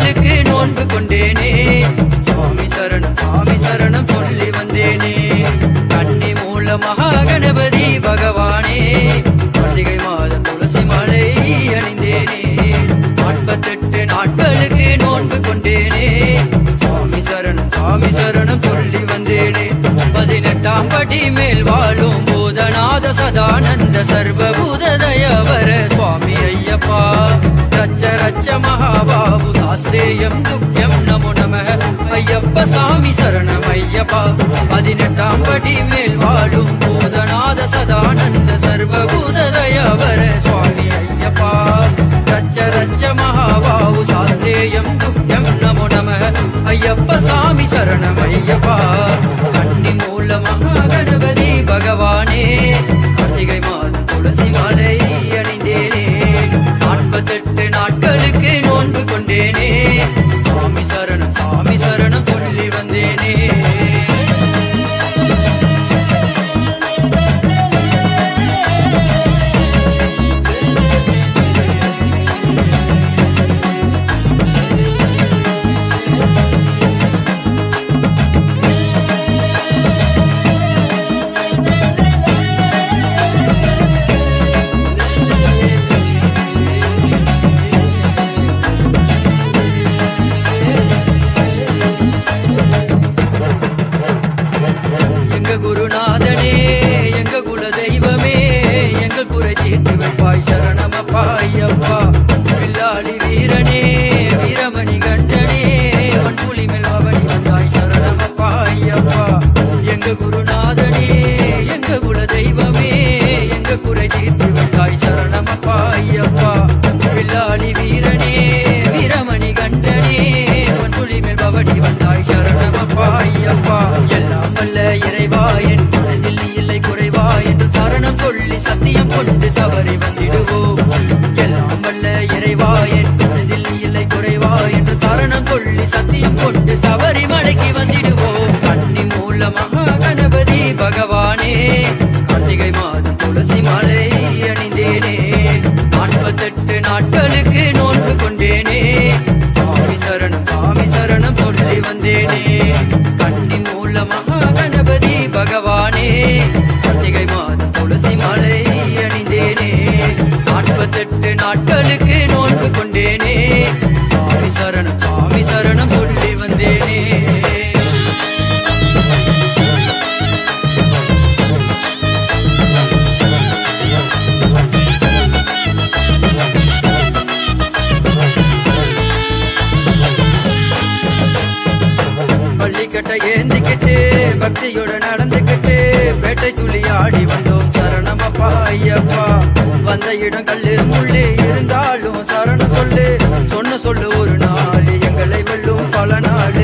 நாட்களுக்கு நோன்பு கொண்டேனே. சுவாமி சரணம் சொல்லி வந்தேனே. கன்னி மூல மகாகணபதி பகவானே, கார்த்திகை மாதம் துளசி மாலை அணிந்தேனே. 48 நாட்களுக்கு நோன்பு கொண்டேனே. சுவாமி சரணம் சொல்லி வந்தேனே. 18ஆம் படி மேல் வாழும் பூதநாத சதானந்த சர்வபூத தயவர சுவாமி ஐயப்பா. ரச்ச மகாபாபு சாஸ்திரேயம் துக்கியம் நமோ நமः ஐயப்ப சாமி சரணம் ஐயப்பா. 18ஆம் படி மேல் வாழும் பூதநாத சதானந்த சர்வபூத தயவர சுவாமி ஐயப்பா. ரச்ச மகாபாபு சாஸ்திரேயம் துக்கியம் நமோ நமः ஐயப்ப சாமி சரணம் ஐயப்பா. கன்னி மூல மகாகணபதி பகவானே, கார்த்திகை மாதம் துளசி மாலை அணிந்தேனே. 48 நாட்களுக்கு நோன்பு கொண்டேனே. சுவாமி சரணம் சொல்லி வந்தேனே. குருநாதனே, எங்க குல தெய்வமே, எங்கள் குறை தீர்த்து வைப்பாய் சரணமப்பா ஐயப்பா. வில்லாளி வீரனே, வீரமணி கண்டனே, வன்புலி மேல் அவனி வந்தாய் சரணமப்பா ஐயப்பா. எங்க குருநாதனே, எங்க குல தெய்வமே, எங்க குறை தீர்த்து வைப்பாய் சரணமப்பா ஐயப்பா. வில்லாளி வீரனே, வீரமணி கண்டனே, வன்புலி மேல் அவனி வந்தாய் சரணமப்பா ஐயப்பா. எல்லாம் வல்ல இறைவா, என் மனதில் நீ இல்லை குறைவா என்று சரணம் சொல்லி சத்தியம் கொண்டு சபரி வந்திடுவோம். எல்லாம் வல்ல இறைவா, என் மனதில் நீ இல்லை குறைவா என்று சரணம் சொல்லி சத்தியம் கொண்டு சபரி மலைக்கு வந்திடுவோம். கன்னி மூல மகாகணபதி பகவானே, கார்த்திகை மாதம் துளசி மாலை அணிந்தேனே. 48 நாட்களுக்கு நோன்பு கொண்டேனே. சுவாமி சரணம் சொல்லி வந்தேனே. கன்னி மூல மகாகணபதி பகவானே, கார்த்திகை மாதம் துளசி மாலை அணிந்தேனே. 48 நாட்களுக்கு நோன்பு கொண்டேனே. சுவாமி சரணம் சொல்லி வந்தேனே. பள்ளிக்கட்டை ஏந்திக்கிட்டு பக்தியோட நடந்துக்கிட்டு பேட்டை துளி ஆடி வந்தோம் சரணமப்பா ஐயப்பா. வந்த இடம் கல்லு முள்ளு இருந்தாலும் சரணம் சொல்லு, சொன்ன சொல்லு ஒரு நாள் எங்களை வெல்லும் பல நாள்.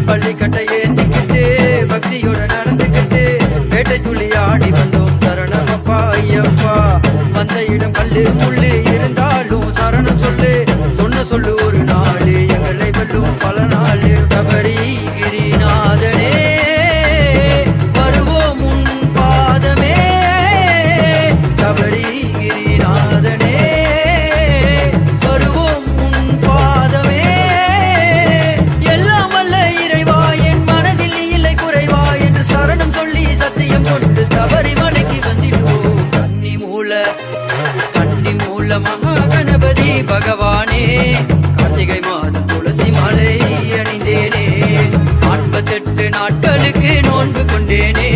பள்ளிக்கட்டை ஏந்திக்கிட்டு பக்தியோட நடந்துக்கிட்டு பேட்டை துளி ஆடி வந்தோம் சரணமப்பா ஐயப்பா. வந்த இடம் கல்லு முள்ளு இருந்தாலும் சரணம் சொல்லு, சொன்ன சொல்லு ஒரு நாள் எங்களை வெல்லும் பல நாள். சபரி கிரிநாதனே, வருவோம் உன் பாதமே. சபரி கிரிநாதனே, வருவோம் உன் பாதமே. எல்லாம் வல்ல இறைவா, என் மனதில் இல்லை குறைவா என்று சரணம் சொல்லி சத்தியம் கொண்டு சபரி மலைக்கு வந்திடுவோம். கன்னி மூல மகாகணபதி பகவானே, கார்த்திகை மாதம் துளசி மாலை அணிந்தேனே. 48 நாட்களுக்கு நோன்பு கொண்டேனே.